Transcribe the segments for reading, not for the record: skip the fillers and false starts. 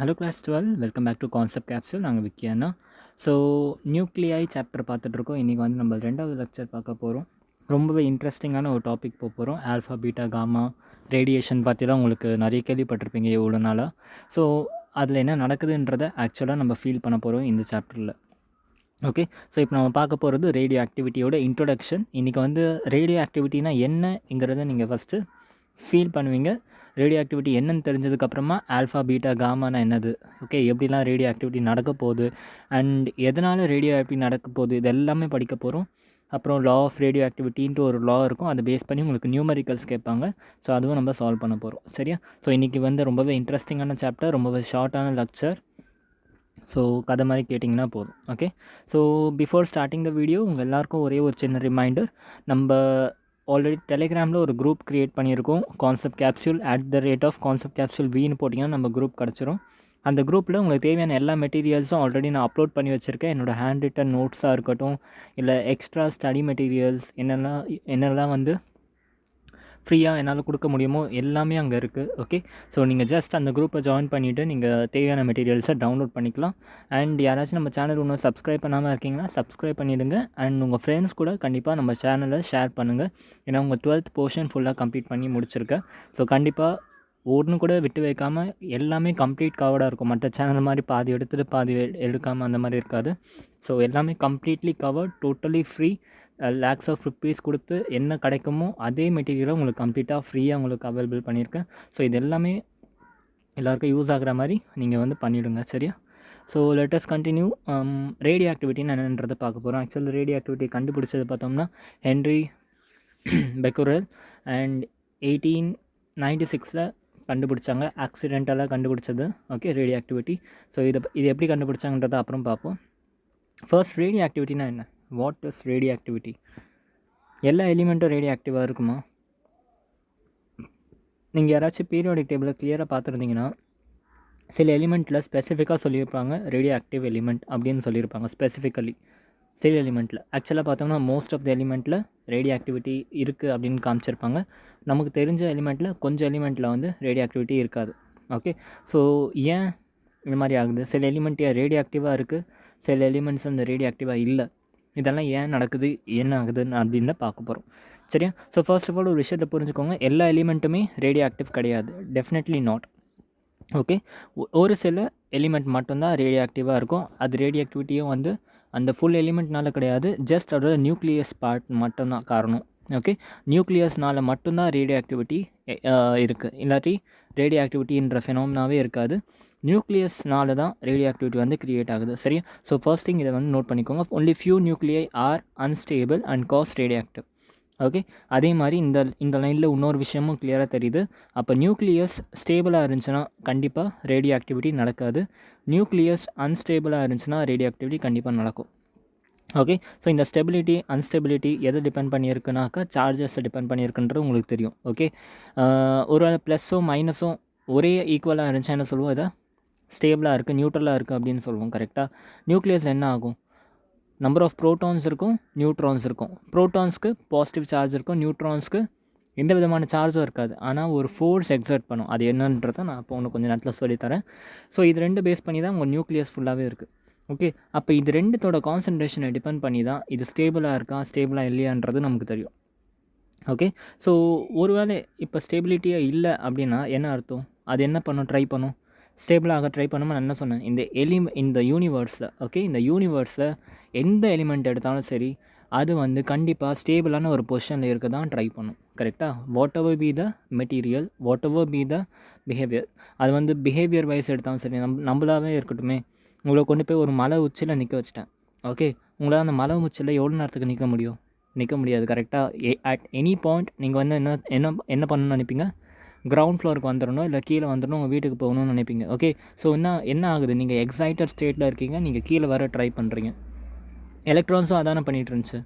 Hello class 12 welcome back to concept capsule. நாங்கள் விக்கியானா. So நியூக்ளியை chapter பார்த்துட்ருக்கோம். இன்றைக்கி வந்து நம்ம 2வது லெக்சர் பார்க்க போகிறோம். ரொம்பவே இன்ட்ரெஸ்டிங்கான ஒரு டாபிக் போகிறோம். ஆல்ஃபா பீட்டா காமா ரேடியேஷன் பற்றி தான் உங்களுக்கு நிறைய கேள்விப்பட்டிருப்பீங்க இவ்வளோ நாளாக. ஸோ அதில் என்ன நடக்குதுன்றதை ஆக்சுவலாக நம்ம ஃபீல் பண்ண போகிறோம் இந்த சாப்டரில். ஓகே, ஸோ இப்போ நம்ம பார்க்க போகிறது ரேடியோ ஆக்டிவிட்டியோட இன்ட்ரொடக்ஷன். இன்றைக்கி வந்து ரேடியோ ஆக்டிவிட்டினா என்னங்கிறத நீங்கள் ஃபஸ்ட்டு ஃபீல் பண்ணுவீங்க. ரேடியோ ஆக்டிவிட்டி என்னன்னு தெரிஞ்சதுக்கப்புறமா ஆல்ஃபா பீட்டா காமானா என்னது, ஓகே, எப்படிலாம் ரேடியோ ஆக்டிவிட்டி நடக்க போகுது அண்ட் எதனால் ரேடியோ ஆக்டிவிட்டி நடக்க போகுது, இது எல்லாமே படிக்க போகிறோம். அப்புறம் லா ஆஃப் ரேடியோ ஆக்டிவிட்டின்ட்டு ஒரு லா இருக்கும், அதை பேஸ் பண்ணி உங்களுக்கு நியூமரிக்கல்ஸ் கேட்பாங்க. ஸோ அதுவும் நம்ம சால்வ் பண்ண போகிறோம். சரியா? ஸோ இன்றைக்கி வந்து ரொம்பவே இன்ட்ரெஸ்டிங்கான சாப்டர், ரொம்பவே ஷார்ட்டான லெக்சர். ஸோ கதை மாதிரி கேட்டிங்கன்னா போதும். Okay, so before starting the video உங்கள் எல்லாருக்கும் ஒரே ஒரு சின்ன ரிமைண்டர். நம்ம ஆல்ரெடி டெலிகிராமில் ஒரு குரூப் க்ரியேட் பண்ணியிருக்கோம், கான்செப்ட் கேப்சூல் @கான்செப்ட் கேப்சூல் வின்னு போட்டிங்கன்னா நம்ம குரூப் கிடச்சிரும். அந்த குரூப்பில் உங்களுக்கு தேவையான எல்லா மெட்டீரியல்ஸும் ஆல்ரெடி நான் அப்லோட் பண்ணி வச்சுருக்கேன். என்னோடய ஹேண்ட் ரிட்டன் நோட்ஸாக இருக்கட்டும், இல்லை எக்ஸ்ட்ரா ஸ்டடி மெட்டீரியல்ஸ் என்னெல்லாம் வந்து ஃப்ரீயாக என்னால் கொடுக்க முடியுமோ எல்லாமே அங்கே இருக்குது. ஓகே, ஸோ நீங்கள் ஜஸ்ட் அந்த குரூப்பை ஜாயின் பண்ணிவிட்டு நீங்கள் தேவையான மெட்டீரியல்ஸை டவுன்லோட் பண்ணிக்கலாம். அண்ட் யாராச்சும் நம்ம சேனல் இன்னும் சப்ஸ்கிரைப் பண்ணாமல் இருக்கீங்கன்னா சப்ஸ்கிரைப் பண்ணிவிடுங்க. அண்ட் உங்கள் ஃப்ரெண்ட்ஸ் கூட கண்டிப்பாக நம்ம சேனலை ஷேர் பண்ணுங்கள். ஏன்னா உங்கள் 12th போர்ஷன் ஃபுல்லாக கம்ப்ளீட் பண்ணி முடிச்சிருக்கேன். ஸோ கண்டிப்பாக ஒன்று கூட விட்டு வைக்காமல் எல்லாமே கம்ப்ளீட் கவர்டாக இருக்கும். மற்ற சேனல் மாதிரி பாதி எடுத்துகிட்டு பாதி எடுக்காமல் அந்த மாதிரி இருக்காது. ஸோ எல்லாமே completely covered, totally free. Lakhs of rupees கொடுத்து என்ன கிடைக்குமோ அதே மெட்டீரியலை உங்களுக்கு கம்ப்ளீட்டாக ஃப்ரீயாக உங்களுக்கு அவைலபிள் பண்ணியிருக்கேன். ஸோ இது எல்லாமே எல்லாருக்கும் யூஸ் ஆகிற மாதிரி நீங்கள் வந்து பண்ணிவிடுங்க. சரியா? So lettuce continue. ரேடியோ ஆக்டிவிட்டின்னு என்னன்றதை பார்க்க போகிறோம். ஆக்சுவலி ரேடியோ ஆக்டிவிட்டி கண்டுபிடிச்சது பார்த்தோம்னா ஹென்ரி பெக்குரெல் அண்ட் 1896 கண்டுபிடிச்சாங்க. ஆக்சிடென்டலாக கண்டுபிடிச்சது. Okay, radio activity. ஸோ இது எப்படி கண்டுபிடிச்சாங்கன்றதை அப்புறம் பார்ப்போம். ஃபர்ஸ்ட் ரேடியோ ஆக்டிவிட்டினா என்ன? What is radio activity? எல்லா எலிமெண்ட்டும் ரேடியோ ஆக்டிவாக இருக்குமா? நீங்கள் யாராச்சும் பீரியாடிக் டேபிளை கிளியராக பார்த்துருந்தீங்கன்னா சில எலிமெண்ட்டில் ஸ்பெசிஃபிக்காக சொல்லியிருப்பாங்க ரேடியோ ஆக்டிவ் எலிமெண்ட் அப்படின்னு சொல்லியிருப்பாங்க. ஸ்பெசிஃபிக்கலி சில எலிமெண்ட்டில் ஆக்சுவலாக பார்த்தோம்னா மோஸ்ட் ஆஃப் த எலிமெண்ட்டில் ரேடியோ ஆக்டிவிட்டி இருக்குது அப்படின்னு காமிச்சிருப்பாங்க. நமக்கு தெரிஞ்ச எலிமெண்ட்டில் கொஞ்சம் எலிமெண்ட்டில் வந்து ரேடியோ ஆக்டிவிட்டி இருக்காது. ஓகே, ஸோ ஏன் இந்த மாதிரி ஆகுது? சில எலிமெண்ட் ரேடியோ ஆக்டிவாக இருக்குது, சில எலிமெண்ட்ஸ் அந்த ரேடியோ ஆக்டிவாக இல்லை. இதெல்லாம் ஏன் நடக்குது, என்ன ஆகுதுன்னு அப்படின்னு தான் பார்க்க போகிறோம். சரியா? ஸோ ஃபர்ஸ்ட் ஆஃப் ஆல் ஒரு விஷயத்தை புரிஞ்சுக்கோங்க, எல்லா எலிமெண்ட்டுமே ரேடியோ ஆக்டிவ் கிடையாது. Definitely not. ஓகே, ஒரு சில எலிமெண்ட் மட்டும்தான் ரேடியோ ஆக்டிவாக இருக்கும். அது ரேடியோ ஆக்டிவிட்டியும் வந்து அந்த ஃபுல் எலிமெண்ட்னால கிடையாது, ஜஸ்ட் அதோட நியூக்ளியஸ் பார்ட் மட்டும்தான் காரணம். ஓகே, நியூக்ளியஸ்னால் மட்டும்தான் ரேடியோ ஆக்டிவிட்டி இருக்குது. இல்லாட்டி ரேடியோ ஆக்டிவிட்டின்ற ஃபெனோமெனாவே இருக்காது. நியூக்ளியஸ்னால தான் ரேடியோ ஆக்டிவிட்டி வந்து க்ரியேட் ஆகுது. சரியா? ஸோ ஃபர்ஸ்ட் திங் இதை வந்து நோட் பண்ணிக்கோங்க. Only few nuclei are unstable and cause radioactive. Okay, அதே மாதிரி இந்த லைனில் இன்னொரு விஷயமும் கிளியராக தெரியுது. அப்போ நியூக்ளியஸ் ஸ்டேபிளாக இருந்துச்சுன்னா கண்டிப்பாக ரேடியோ ஆக்டிவிட்டி நடக்காது. நியூக்ளியஸ் அன்ஸ்டேபிளாக இருந்துச்சுன்னா ரேடியோ ஆக்டிவிட்டி கண்டிப்பாக நடக்கும். ஓகே, ஸோ இந்த ஸ்டெபிலிட்டி அன்ஸ்டெபிலிட்டி எதை டிபெண்ட் பண்ணியிருக்குனாக்கா சார்ஜஸை டிபெண்ட் பண்ணியிருக்குன்றது உங்களுக்கு தெரியும். ஓகே, ஒரு ப்ளஸ்ஸும் மைனஸும் ஒரே ஈக்குவலாக இருந்துச்சுன்னா என்ன சொல்லுவோம்? இதை ஸ்டேபிளாக இருக்குது, நியூட்ரலாக இருக்குது அப்படின்னு சொல்லுவோம். கரெக்டாக? நியூக்ளியஸில் என்ன ஆகும்? நம்பர் ஆஃப் ப்ரோட்டான்ஸ் இருக்கும், நியூட்ரான்ஸ் இருக்கும். ப்ரோட்டான்ஸ்க்கு பாசிட்டிவ் சார்ஜ் இருக்கும், நியூட்ரான்ஸ்க்கு எந்த விதமான சார்ஜும் இருக்காது. ஆனால் ஒரு ஃபோர்ஸ் எக்ஸர்ட் பண்ணும். அது என்னன்றதை நான் இப்போ ஒன்று கொஞ்சம் நேரத்தில் சொல்லித்தரேன். ஸோ இது ரெண்டு பேஸ் பண்ணி தான் உங்கள் நியூக்ளியஸ் ஃபுல்லாகவே இருக்குது. ஓகே, அப்போ இது ரெண்டுத்தோட கான்சன்ட்ரேஷனை டிபெண்ட் பண்ணி தான் இது ஸ்டேபிளாக இருக்கா ஸ்டேபிளாக இல்லையான்றது நமக்கு தெரியும். ஓகே, ஸோ ஒருவேளை இப்போ ஸ்டேபிலிட்டியாக இல்லை அப்படின்னா என்ன அர்த்தம்? அது என்ன பண்ணும்? ட்ரை பண்ணும், ஸ்டேபிளாக ட்ரை பண்ணாமல். நான் என்ன சொன்னேன், இந்த யூனிவர்ஸில், ஓகே, இந்த யூனிவர்ஸில் எந்த எலிமெண்ட் எடுத்தாலும் சரி அது வந்து கண்டிப்பாக ஸ்டேபிளான ஒரு பொசிஷனில் இருக்க தான் ட்ரை பண்ணும். கரெக்டாக? What ever be the material, what ever be the behaviour. அது வந்து பிஹேவியர் வைஸ் எடுத்தாலும் சரி, நம்மளாவே இருக்கட்டுமே. உங்களை கொண்டு போய் ஒரு மலை உச்சியில் நிற்க வச்சிட்டேன். ஓகே, உங்களால் அந்த மலை உச்சியில் எவ்வளோ நேரத்துக்கு நிற்க முடியும்? நிற்க முடியாது. கரெக்டாக? அட் எனி பாயிண்ட் நீங்கள் வந்து என்ன என்ன என்ன பண்ணணும்னு நினைப்பீங்க? கிரவுண்ட் ஃப்ளோருக்கு வந்துடணும், இல்லை கீழே வந்துடணும், உங்கள் வீட்டுக்கு போகணும்னு நினைப்பீங்க. ஓகே, ஸோ என்ன ஆகுது? நீங்கள் எக்ஸைட்டட் ஸ்டேட்டில் இருக்கீங்க, நீங்கள் கீழே வர ட்ரை பண்ணுறீங்க. எலக்ட்ரான்ஸும் அதானே பண்ணிகிட்டு இருந்துச்சு.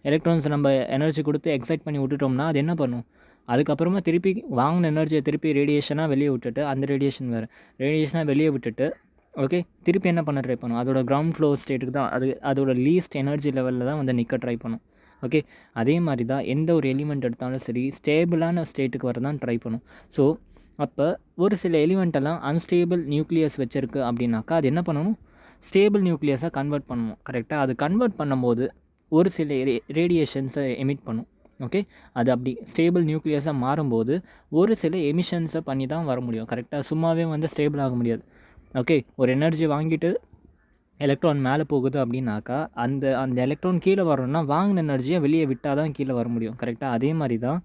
எலக்ட்ரான்ஸ் நம்ம எனர்ஜி கொடுத்து எக்ஸைட் பண்ணி விட்டுட்டோம்னா அது என்ன பண்ணும்? அதுக்கப்புறமா திருப்பி வாங்கின எனர்ஜியை திருப்பி ரேடியேஷனாக வெளியே விட்டுட்டு, அந்த ரேடியேஷன் வேறு ரேடியேஷனாக வெளியே விட்டுட்டு, ஓகே, திருப்பி என்ன பண்ண ட்ரை பண்ணும்? அதோட கிரவுண்ட் ஃப்ளோர் ஸ்டேட்டுக்கு தான், அதோட லீஸ்ட் எனர்ஜி லெவலில் தான் வந்து நிற்க ட்ரை பண்ணும். ஓகே, அதே மாதிரி தான் எந்த ஒரு எலிமெண்ட் எடுத்தாலும் சரி ஸ்டேபிளான ஸ்டேட்டுக்கு வர தான் ட்ரை பண்ணும். ஸோ அப்போ ஒரு சில எலிமெண்ட்டெல்லாம் அன்ஸ்டேபிள் நியூக்ளியஸ் வச்சுருக்கு அப்படின்னாக்கா அது என்ன பண்ணணும், ஸ்டேபிள் நியூக்ளியஸாக கன்வெர்ட் பண்ணணும். கரெக்டாக அது கன்வெர்ட் பண்ணும்போது ஒரு சில ரேடியேஷன்ஸை எமிட் பண்ணும். ஓகே, அது அப்படி ஸ்டேபிள் நியூக்ளியஸாக மாறும்போது ஒரு சில எமிஷன்ஸை பண்ணி தான் வர முடியும். கரெக்டாக சும்மாவே வந்து ஸ்டேபிள் ஆக முடியாது. ஓகே, ஒரு எனர்ஜி வாங்கிட்டு எலக்ட்ரான் மேலே போகுது அப்படின்னாக்கா அந்த அந்த எலக்ட்ரான் கீழே வரணும்னா வாங்கின எனர்ஜியை வெளியே விட்டால் தான் கீழே வர முடியும். கரெக்டாக அதே மாதிரி தான்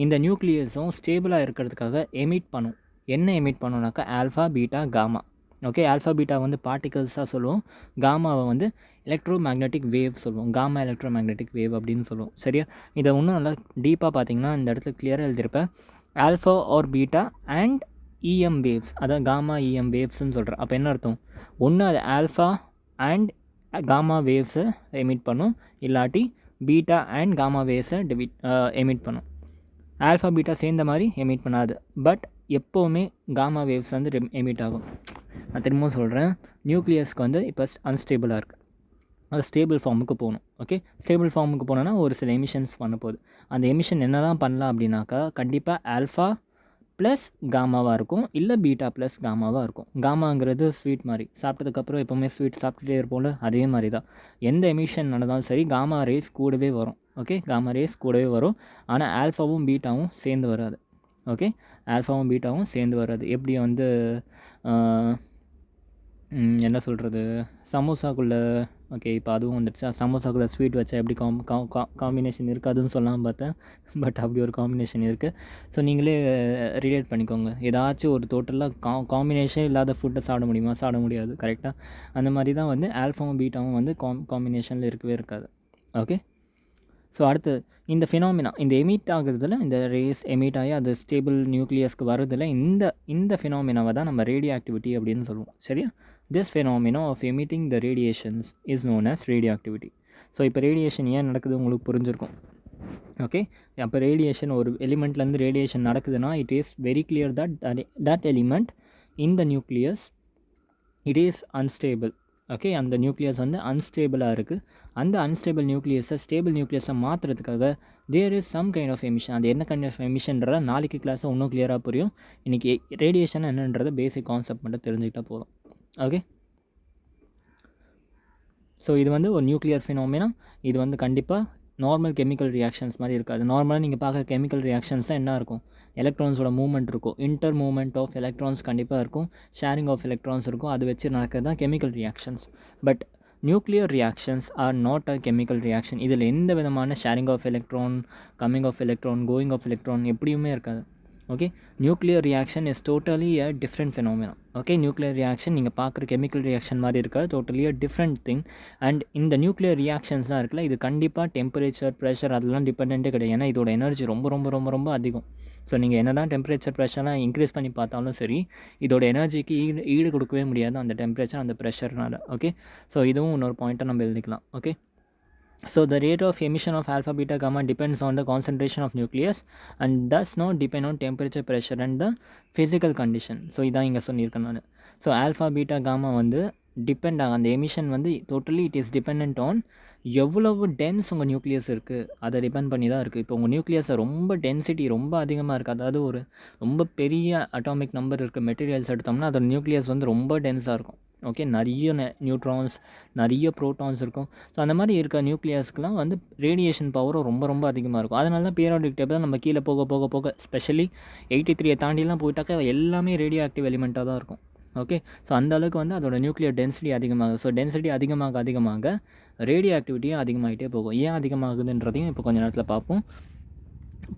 இந்த நியூக்ளியஸும் ஸ்டேபிளாக இருக்கிறதுக்காக எமிட் பண்ணும். என்ன எமிட் பண்ணுனாக்கா alpha, beta, gamma. Okay, alpha beta வந்து பார்ட்டிகல்ஸாக சொல்லுவோம், காமாவை வந்து எலக்ட்ரோ மேக்னெட்டிக் வேவ் சொல்லுவோம், காமா எலக்ட்ரோ மேக்னெட்டிக் வேவ் அப்படின்னு சொல்லுவோம். சரியா, இதை இன்னும் நல்லா டீப்பாக பார்த்தீங்கன்னா இந்த இடத்துல கிளியராக எழுதியிருப்பேன். Alpha or beta and EM waves, அதான் காமா இஎம் வேவ்ஸ்ன்னு சொல்கிறேன். அப்போ என்ன அர்த்தம், ஒன்று அது ஆல்ஃபா அண்ட் காமா வேவ்ஸை எமிட் பண்ணும், இல்லாட்டி பீட்டா அண்ட் காமா வேவ்ஸை எமிட் பண்ணும். ஆல்ஃபா பீட்டா சேர்ந்த மாதிரி எமிட் பண்ணாது, பட் எப்போவுமே காமா வேவ்ஸ் வந்து எமிட் ஆகும். நான் திரும்பவும் சொல்கிறேன், நியூக்ளியஸ்க்கு வந்து இப்போ அன்ஸ்டேபிளாக இருக்குது, அது ஸ்டேபிள் ஃபார்முக்கு போகணும். ஓகே, ஸ்டேபிள் ஃபார்முக்கு போனோன்னா ஒரு சில எமிஷன்ஸ் பண்ண போகுது. அந்த எமிஷன் என்ன தான் பண்ணலாம் அப்படின்னாக்கா கண்டிப்பாக ஆல்ஃபா ப்ளஸ் காமாவாக இருக்கும், இல்லை பீட்டா ப்ளஸ் காமாவாக இருக்கும். காமாங்கிறது ஸ்வீட் மாதிரி, சாப்பிட்டதுக்கப்புறம் எப்போவுமே ஸ்வீட் சாப்பிட்டுட்டே இருப்போம்ல, அதே மாதிரி தான் எந்த எமிஷன் நடந்தாலும் சரி காமா ரேஸ் கூடவே வரும். ஓகே, காமா ரேஸ் கூடவே வரும், ஆனால் ஆல்ஃபாவும் பீட்டாவும் சேர்ந்து வராது. ஓகே, ஆல்ஃபாவும் பீட்டாவும் சேர்ந்து வராது. எப்படி வந்து என்ன சொல்கிறது, சமோசாக்குள்ளே, ஓகே இப்போ அதுவும் வந்துடுச்சா, சமோசாக்குள்ளே ஸ்வீட் வச்சா எப்படி காம்பினேஷன் இருக்காதுன்னு சொல்லலாம் பார்த்தேன், பட் அப்படி ஒரு காம்பினேஷன் இருக்குது. ஸோ நீங்களே ரிலேட் பண்ணிக்கோங்க. ஏதாச்சும் ஒரு டோட்டலாக காம்பினேஷன் இல்லாத ஃபுட்டை சாப்பிட முடியுமா, சாப்பிட முடியாது. கரெக்டாக அந்த மாதிரி தான் வந்து ஆல்ஃபாவும் பீட்டாவும் வந்து காம்பினேஷனில் இருக்கவே இருக்காது. ஓகே, ஸோ அடுத்து இந்த ஃபினாமினா, இந்த எமிட் ஆகுறதுல, இந்த ரேஸ் எமிட் ஆகி அது ஸ்டேபிள் நியூக்ளியஸ்க்கு வரதில் இந்த ஃபினாமினாவை தான் நம்ம ரேடியோ ஆக்டிவிட்டி அப்படின்னு சொல்லுவோம். சரியா, this phenomena of emitting the radiations is known as radioactivity. So இப்போ ரேடியேஷன் ஏன் நடக்குது உங்களுக்கு புரிஞ்சிருக்கும். ஓகே, அப்போ ரேடியேஷன், ஒரு எலிமெண்ட்லேருந்து ரேடியேஷன் நடக்குதுன்னா it is very clear that element in the nucleus it is unstable. Okay, அந்த நியூக்ளியஸ் வந்து அன்ஸ்டேபிளாக இருக்குது. அந்த அன்ஸ்டேபிள் நியூக்ளியஸை ஸ்டேபிள் நியூக்ளியஸை மாற்றுறதுக்காக there is some kind of emission. அது என்ன கைண்ட் ஆஃப் எமிஷன்ற நாளைக்கு கிளாஸில் இன்னும் கிளியராக புரியும். இன்றைக்கி ரேடியேஷன் என்னன்றதை பேசிக் கான்செப்ட் மட்டும் தெரிஞ்சுக்கிட்டால் போதும். ஓகே, ஸோ இது வந்து ஒரு நியூக்ளியர் ஃபினாமினா. இது வந்து கண்டிப்பாக நார்மல் கெமிக்கல் ரியாக்ஷன்ஸ் மாதிரி இருக்காது. நார்மலாக நீங்கள் பார்க்குற கெமிக்கல் ரியாக்ஷன்ஸ் தான் என்ன இருக்கும், எலக்ட்ரான்ஸோட மூவ்மெண்ட் இருக்கும், இன்டர் மூவ்மெண்ட் ஆஃப் எலக்ட்ரான்ஸ் கண்டிப்பாக இருக்கும், ஷேரிங் ஆஃப் எலக்ட்ரான்ஸ் இருக்கும், அது வச்சு நடக்கிறது தான் chemical reactions. But nuclear reactions are not a chemical reaction. இதில் எந்த விதமான sharing of electron, coming of electron, going of electron எப்படியுமே இருக்காது. Okay, nuclear reaction is totally a different phenomena. Okay, nuclear reaction நீங்கள் பார்க்குற கெமிக்கல் ரியாக்ஷன் மாதிரி இருக்காது, totally a different thing. And இந்த நியூக்ளியர் ரியாக்ஷன்ஸ்லாம் இருக்குல்ல, இது கண்டிப்பாக டெம்பரேச்சர், ப்ரெஷர் அதெல்லாம் டிபெண்ட்டே கிடையாது. ஏன்னா இதோட எனர்ஜி ரொம்ப ரொம்ப ரொம்ப ரொம்ப அதிகம். ஸோ நீங்கள் என்ன தான் டெம்பரேச்சர், ப்ரெஷர்லாம் இன்க்ரீஸ் பண்ணி பார்த்தாலும் சரி, இதோட எனர்ஜிக்கு ஈடு கொடுக்கவே முடியாது அந்த டெம்பரேச்சர், அந்த ப்ரெஷர்னால். ஓகே, ஸோ இதுவும் இன்னொரு பாயிண்ட்டை நம்ம எழுதிக்கலாம். Okay, so the rate of emission of alpha, beta, gamma depends on the concentration of nucleus and does not depend on temperature, pressure and the physical condition. So இதான் இங்கே சொல்லியிருக்கேன் நான். ஸோ ஆல்ஃபா, பீட்டா, காமா வந்து depend ஆகும், அந்த emission வந்து totally it is depend on எவ்வளவு tense உங்கள் நியூக்ளியஸ் இருக்குது அதை டிபெண்ட் பண்ணி தான் இருக்குது. இப்போ உங்கள் நியூக்ளியஸை ரொம்ப டென்சிட்டி ரொம்ப அதிகமாக இருக்குது, அதாவது ஒரு ரொம்ப பெரிய அட்டாமிக் நம்பர் இருக்குது மெட்டீரியல்ஸ் எடுத்தோம்னா அதோட நியூக்ளியஸ் வந்து ரொம்ப டென்ஸாக இருக்கும். ஓகே, நிறைய நியூட்ரான்ஸ், நிறைய ப்ரோட்டான்ஸ் இருக்கும். ஸோ அந்த மாதிரி இருக்க நியூக்ளியஸ்க்குலாம் வந்து ரேடியேஷன் பவரும் ரொம்ப ரொம்ப அதிகமாக இருக்கும். அதனால தான் பீரியாடிக் டேபிளில் நம்ம கீழே போக போக போக ஸ்பெஷலி 83 தாண்டிலாம் போயிட்டாக்கா எல்லாமே ரேடியோ ஆக்டிவ் எலிமெண்ட்டாக தான் இருக்கும். ஓகே, ஸோ அந்த அளவுக்கு வந்து அதோட நியூக்ளியர் டென்சிட்டி அதிகமாகும். ஸோ டென்சிட்டி அதிகமாக ரேடியோ ஆக்டிவிட்டியும் அதிகமாகிட்டே போகும். ஏன் அதிகமாகுதுன்றதையும் இப்போ கொஞ்சம் நேரத்தில் பார்ப்போம்.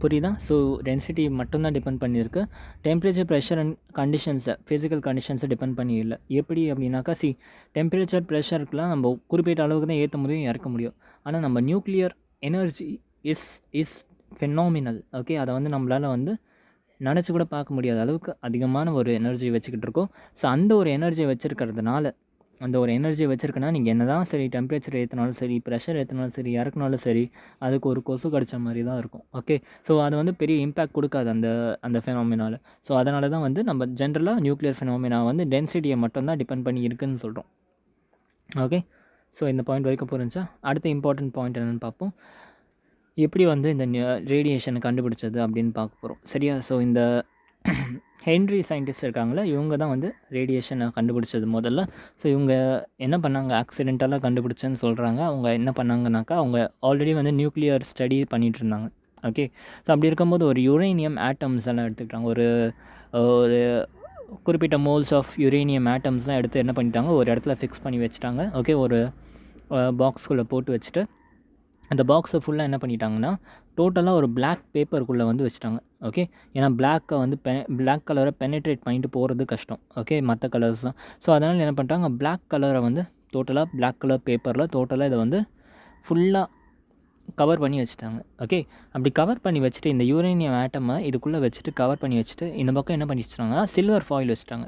புரியுதா? ஸோ டென்சிட்டி மட்டும்தான் டிபெண்ட் பண்ணியிருக்கு, டெம்பரேச்சர், ப்ரெஷர் அண்ட் கண்டிஷன்ஸை, ஃபிசிக்கல் கண்டிஷன்ஸை டிபெண்ட் பண்ணி இல்லை. எப்படி அப்படின்னாக்கா டெம்பரேச்சர், ப்ரெஷருக்குலாம் நம்ம குறிப்பிட்ட அளவுக்கு தான் ஏற்ற முடியும், இறக்க முடியும். ஆனால் நம்ம nuclear energy is phenomenal. Okay, அதை வந்து நம்மளால் வந்து நினச்சி கூட பார்க்க முடியாத அளவுக்கு அதிகமான ஒரு எனர்ஜி வச்சுக்கிட்டு இருக்கோம். ஸோ அந்த ஒரு எனர்ஜியை வச்சுருக்கிறதுனால, அந்த ஒரு எனர்ஜியை வச்சுருக்கனா நீங்கள் என்ன தான் சரி டெம்பரேச்சர் ஏற்றினாலும் சரி, ப்ரெஷர் ஏற்றினாலும் சரி, இறக்குனாலும் சரி, அதுக்கு ஒரு கொசு கடிச்ச மாதிரி தான் இருக்கும். ஓகே, ஸோ அது வந்து பெரிய இம்பேக்ட் கொடுக்காது அந்த ஃபெனாமினாவில். ஸோ அதனால தான் வந்து நம்ம ஜென்ரலாக நியூக்ளியர் ஃபெனாமினா வந்து டென்சிட்டியை மட்டும்தான் டிபெண்ட் பண்ணி இருக்குதுன்னு சொல்கிறோம். ஓகே, ஸோ இந்த பாயிண்ட் வரைக்கும் புரிஞ்சா அடுத்த இம்பார்ட்டன்ட் பாயிண்ட் என்னென்னு பார்ப்போம். எப்படி வந்து இந்த ரேடியேஷனை கண்டுபிடிச்சது அப்படின்னு பார்க்க போகிறோம். சரியா? ஸோ இந்த ஹென்ரி சயின்டிஸ்ட் இருக்காங்களே, இவங்க தான் வந்து ரேடியேஷனை கண்டுபிடிச்சது முதல்ல. ஸோ இவங்க என்ன பண்ணாங்க, ஆக்சிடென்டலாக கண்டுபிடிச்சேன்னு சொல்கிறாங்க. அவங்க என்ன பண்ணாங்கனாக்கா, அவங்க ஆல்ரெடி வந்து நியூக்ளியர் ஸ்டடி பண்ணிகிட்டு இருந்தாங்க. ஓகே, ஸோ அப்படி இருக்கும்போது ஒரு யுரேனியம் ஆட்டம்ஸ் எல்லாம் எடுத்துக்கிட்டாங்க. ஒரு ஒரு குறிப்பிட்ட மோல்ஸ் ஆஃப் யுரேனியம் ஆட்டம்ஸ்லாம் எடுத்து என்ன பண்ணிட்டாங்க, ஒரு இடத்துல ஃபிக்ஸ் பண்ணி வச்சுட்டாங்க. ஓகே, ஒரு பாக்ஸ்குள்ளே போட்டு வச்சுட்டு அந்த பாக்ஸை ஃபுல்லாக என்ன பண்ணிட்டாங்கன்னா, டோட்டலாக ஒரு பிளாக் பேப்பருக்குள்ளே வந்து வச்சுட்டாங்க. ஓகே, ஏன்னா பிளாக்கை வந்து பிளாக் கலரை பெனிட்ரேட் பண்ணிட்டு போகிறது கஷ்டம். ஓகே, மற்ற கலர்ஸ்லாம். ஸோ அதனால் என்ன பண்ணிட்டாங்க, பிளாக் கலரை வந்து டோட்டலாக பிளாக் கலர் பேப்பரில் டோட்டலாக இதை வந்து ஃபுல்லாக கவர் பண்ணி வச்சுட்டாங்க. ஓகே, அப்படி கவர் பண்ணி வச்சுட்டு இந்த யூரேனியம் ஆட்டமை இதுக்குள்ளே வச்சுட்டு கவர் பண்ணி வச்சுட்டு இந்த பக்கம் என்ன பண்ணி வச்சுட்டாங்கன்னா, சில்வர் ஃபாயில் வச்சுட்டாங்க.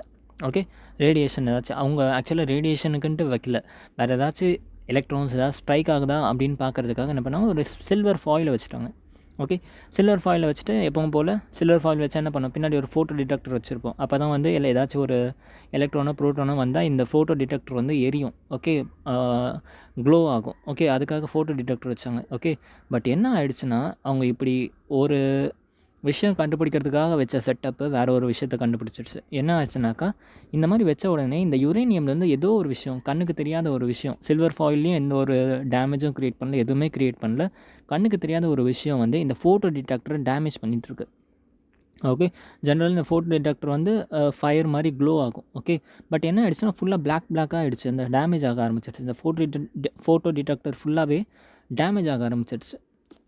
ஓகே, ரேடியேஷன் ஏதாச்சும் அவங்க ஆக்சுவலாக ரேடியேஷனுக்குன்ட்டு வைக்கல, வேறு ஏதாச்சும் எலக்ட்ரான்ஸ் ஏதாவது ஸ்ட்ரைக் ஆகுதா அப்படின்னு பார்க்குறதுக்காக என்ன பண்ணாங்க, ஒரு சில்வர் ஃபாயிலை வச்சுட்டாங்க. ஓகே, சில்வர் ஃபாயிலை வச்சுட்டு எப்பவும் போல் சில்வர் ஃபாயில் வச்சா என்ன பண்ணோம், பின்னாடி ஒரு ஃபோட்டோ டிடெக்டர் வச்சுருப்போம். அப்போ தான் வந்து இல்லை ஏதாச்சும் ஒரு எலக்ட்ரானோ ப்ரோட்டானோ வந்தால் இந்த ஃபோட்டோ டிடெக்டர் வந்து எரியும். ஓகே, க்ளோ ஆகும். ஓகே, அதுக்காக ஃபோட்டோ டிடெக்டர் வச்சாங்க. ஓகே, பட் என்ன ஆயிடுச்சுன்னா, அவங்க இப்படி ஒரு விஷயம் கண்டுபிடிக்கிறதுக்காக வச்ச செட்டப்பு வேறு ஒரு விஷயத்தை கண்டுபிடிச்சிருச்சு. என்ன ஆச்சுனாக்கா, இந்த மாதிரி வச்ச உடனே இந்த யுரேனியம்லேருந்து ஏதோ ஒரு விஷயம், கண்ணுக்கு தெரியாத ஒரு விஷயம், சில்வர் ஃபாயில்லையும் எந்த ஒரு டேமேஜும் க்ரியேட் பண்ணல, எதுவுமே க்ரியேட் பண்ணல, கண்ணுக்கு தெரியாத ஒரு விஷயம் வந்து இந்த ஃபோட்டோ டிடெக்டரை டேமேஜ் பண்ணிகிட்ருக்கு. ஓகே, ஜென்ரல் இந்த ஃபோட்டோ டிடெக்டர் வந்து ஃபயர் மாதிரி க்ளோ ஆகும். ஓகே, பட் என்ன ஆகிடுச்சுன்னா ஃபுல்லாக பிளாக்காக ஆகிடுச்சு, அந்த டேமேஜ் ஆக ஆரம்பிச்சிடுச்சு. இந்த ஃபோட்டோ டிடெக்டர் ஃபுல்லாகவே டேமேஜ் ஆக ஆரம்பிச்சிடுச்சு.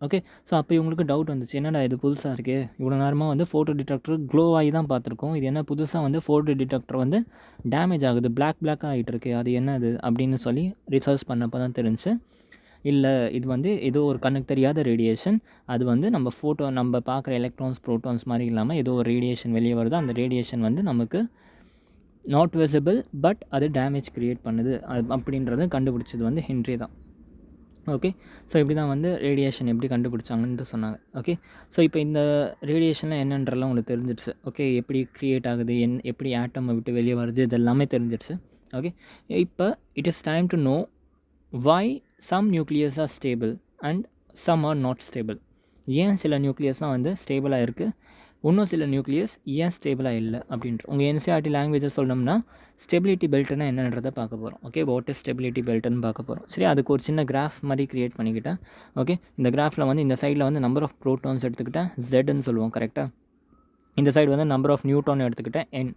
ஓகே, ஸோ அப்போ இவங்களுக்கு டவுட் வந்துச்சு, என்னடா இது புதுசாக இருக்கே, இவ்வளோ நேரமாக வந்து ஃபோட்டோ டிடெக்டர் க்ளோ ஆகி தான் பார்த்துருக்கோம், இது என்ன புதுசாக வந்து ஃபோட்டோ டிடெக்டர் வந்து டேமேஜ் ஆகுது, பிளாக்காக ஆகிட்டு இருக்கு, அது என்னது அப்படின்னு சொல்லி ரிசர்ச் பண்ணப்போ தான் தெரிஞ்சு, இல்லை இது வந்து ஏதோ ஒரு கண்ணுக்கு தெரியாத ரேடியேஷன், அது வந்து நம்ம பார்க்குற எலக்ட்ரான்ஸ் ப்ரோட்டான்ஸ் மாதிரி இல்லாமல் ஏதோ ஒரு ரேடியேஷன் வெளியே வருது, அந்த ரேடியேஷன் வந்து நமக்கு நாட் விசிபிள், பட் அது டேமேஜ் க்ரியேட் பண்ணுது அப்படின்றத கண்டுபிடிச்சது வந்து ஹென்ரி தான். ஓகே, ஸோ இப்படி தான் வந்து ரேடியேஷன் எப்படி கண்டுபிடிச்சாங்கன்ட்டு சொன்னாங்க. ஓகே, ஸோ இப்போ இந்த ரேடியேஷன்லாம் என்னன்றலாம் உங்களுக்கு தெரிஞ்சிடுச்சு. ஓகே, எப்படி க்ரியேட் ஆகுது, எப்படி ஆட்டமை விட்டு வெளியே வருது, இது எல்லாமே தெரிஞ்சிடுச்சு. ஓகே, இப்போ it is time to know why some nucleus are stable and some are not stable. ஏன் சில நியூக்ளியஸ்லாம் வந்து ஸ்டேபிளாக இருக்குது, இன்னும் சில நியூக்ளியஸ் ஏன் ஸ்டேபிளாக இல்லை அப்படின்ற உங்கள் என்சிஆர்டி லாங்குவேஜை சொல்லணும்னா ஸ்டெபிலிட்டி பெல்ட்னா என்னன்றதை பார்க்க போகிறோம். ஓகே, வாட் இஸ் ஸ்டெபிலிட்டி பெல்ட்னு பார்க்க போகிறோம். சரி, அதுக்கு ஒரு சின்ன கிராஃப் மாதிரி க்ரியேட் பண்ணிக்கிட்டேன். ஓகே, இந்த கிராஃபில் வந்து இந்த சைடில் வந்து நம்பர் ஆஃப் ப்ரோட்டான்ஸ் எடுத்துக்கிட்டேன், ஜெட்னு சொல்லுவோம் கரெக்டாக. இந்த சைடு வந்து நம்பர் ஆஃப் நியூட்ரான் எடுத்துக்கிட்டேன், N.